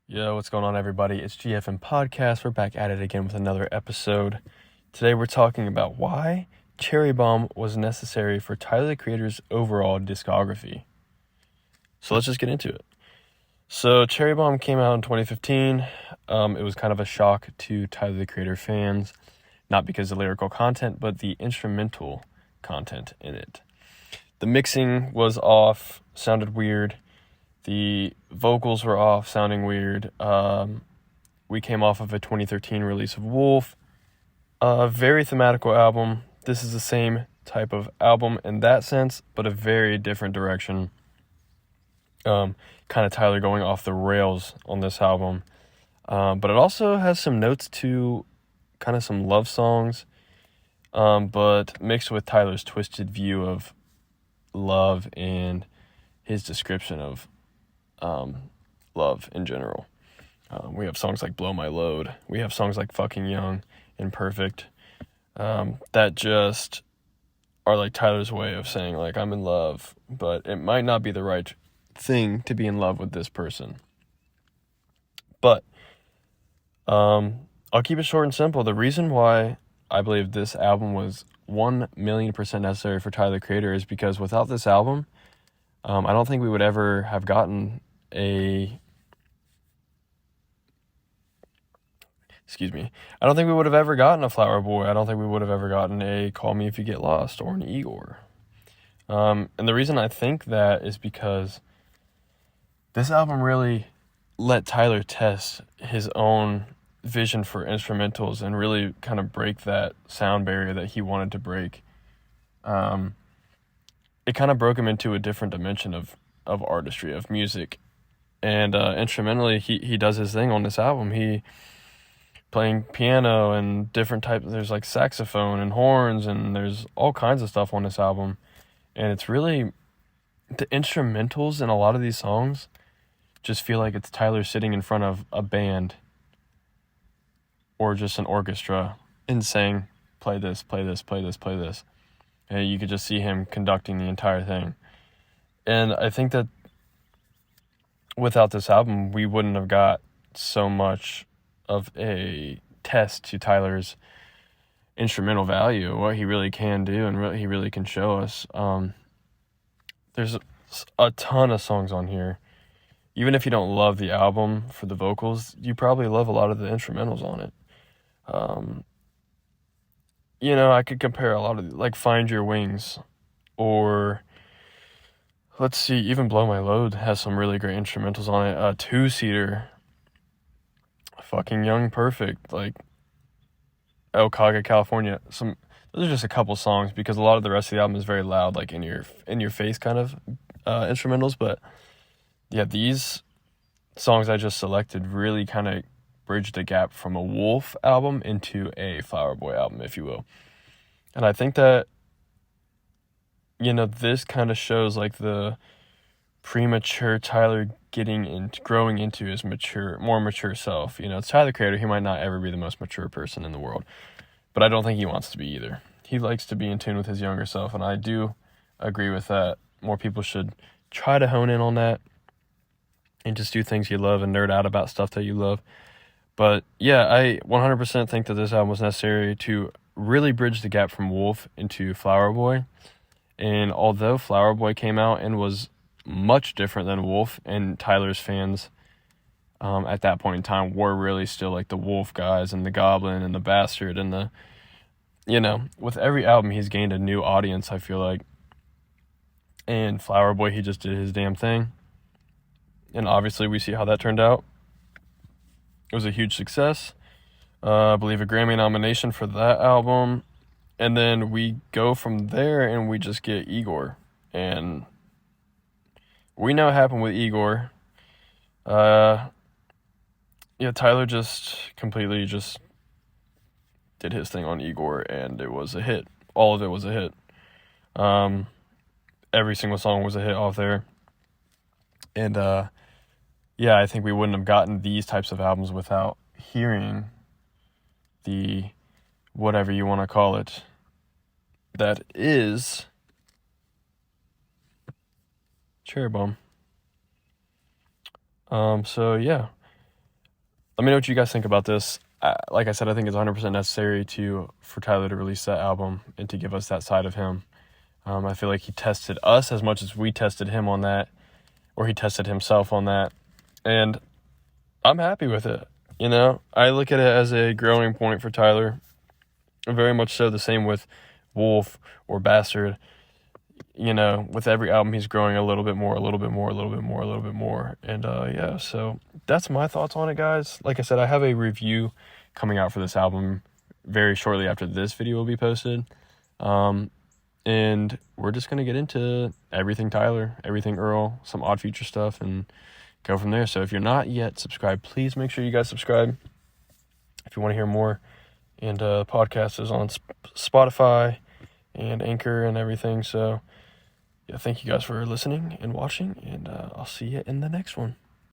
Yo, what's going on, everybody? It's GFM Podcast. We're back at it again with another episode. Today, we're talking about why Cherry Bomb was necessary for Tyler the Creator's overall discography. So let's just get into it. So Cherry Bomb came out in 2015. It was kind of a shock to Tyler the Creator fans, not because of the lyrical content, but the instrumental content in it. The mixing was off, sounded weird. The vocals were off, sounding weird. We came off of a 2013 release of Wolf. A very thematical album. This is the same type of album in that sense, but a very different direction. Kind of Tyler going off the rails on this album. But it also has some notes to kind of some love songs, but mixed with Tyler's twisted view of love and his description of love in general. We have songs like Blow My Load. We have songs like Fucking Young and Perfect that just are like Tyler's way of saying, like, I'm in love, but it might not be the right thing to be in love with this person. But I'll keep it short and simple. The reason why I believe this album was 1,000,000% necessary for Tyler the Creator is because without this album, I don't think we would ever have gotten I don't think we would have ever gotten a Flower Boy. I don't think we would have ever gotten a Call Me If You Get Lost or an Igor. And the reason I think that is because this album really let Tyler test his own vision for instrumentals and really kind of break that sound barrier that he wanted to break. It kind of broke him into a different dimension of artistry, of music. And instrumentally, he does his thing on this album. He playing piano and different types. There's like saxophone and horns, and there's all kinds of stuff on this album. And it's really, the instrumentals in a lot of these songs just feel like it's Tyler sitting in front of a band or just an orchestra and saying, play this, play this, play this, play this. And you could just see him conducting the entire thing. And I think that without this album, we wouldn't have got so much of a test to Tyler's instrumental value, what he really can do and what he really can show us. There's a ton of songs on here. Even if you don't love the album for the vocals, you probably love a lot of the instrumentals on it. I could compare a lot of, like, Find Your Wings, or let's see, even Blow My Load has some really great instrumentals on it. Two-Seater, Fucking Young, Perfect, like El Caga, California. Those are just a couple songs because a lot of the rest of the album is very loud, like in your face kind of instrumentals. But yeah, these songs I just selected really kind of bridge the gap from a Wolf album into a Flower Boy album, if you will. And I think that, this kind of shows like the premature Tyler growing into his more mature self. It's Tyler the Creator. He might not ever be the most mature person in the world, but I don't think he wants to be either. He likes to be in tune with his younger self, and I do agree with that. More people should try to hone in on that and just do things you love and nerd out about stuff that you love. But yeah, I 100% think that this album was necessary to really bridge the gap from Wolf into Flower Boy. And although Flower Boy came out and was much different than Wolf, and Tyler's fans at that point in time were really still like the Wolf guys and the Goblin and the Bastard and the, with every album he's gained a new audience, I feel like. And Flower Boy, he just did his damn thing. And obviously we see how that turned out. It was a huge success. I believe a Grammy nomination for that album. And then we go from there and we just get Igor. And we know what happened with Igor. Tyler just completely just did his thing on Igor, and it was a hit. All of it was a hit. Every single song was a hit off there. And I think we wouldn't have gotten these types of albums without hearing the whatever you want to call it that is Cherry Bomb. So yeah, let me know what you guys think about this. Like I said, I think it's 100% necessary for Tyler to release that album and to give us that side of him. I feel like he tested us as much as we tested him on that, or he tested himself on that, and I'm happy with it. I look at it as a growing point for Tyler. Very much so. The same with Wolf or Bastard. With every album, he's growing a little bit more. And so that's my thoughts on it, guys. Like I said, I have a review coming out for this album very shortly after this video will be posted. And we're just going to get into everything Tyler, everything Earl, some Odd Future stuff, and go from there. So if you're not yet subscribed, please make sure you guys subscribe if you want to hear more. And the podcast is on Spotify and Anchor and everything. So, yeah, thank you guys for listening and watching, and I'll see you in the next one.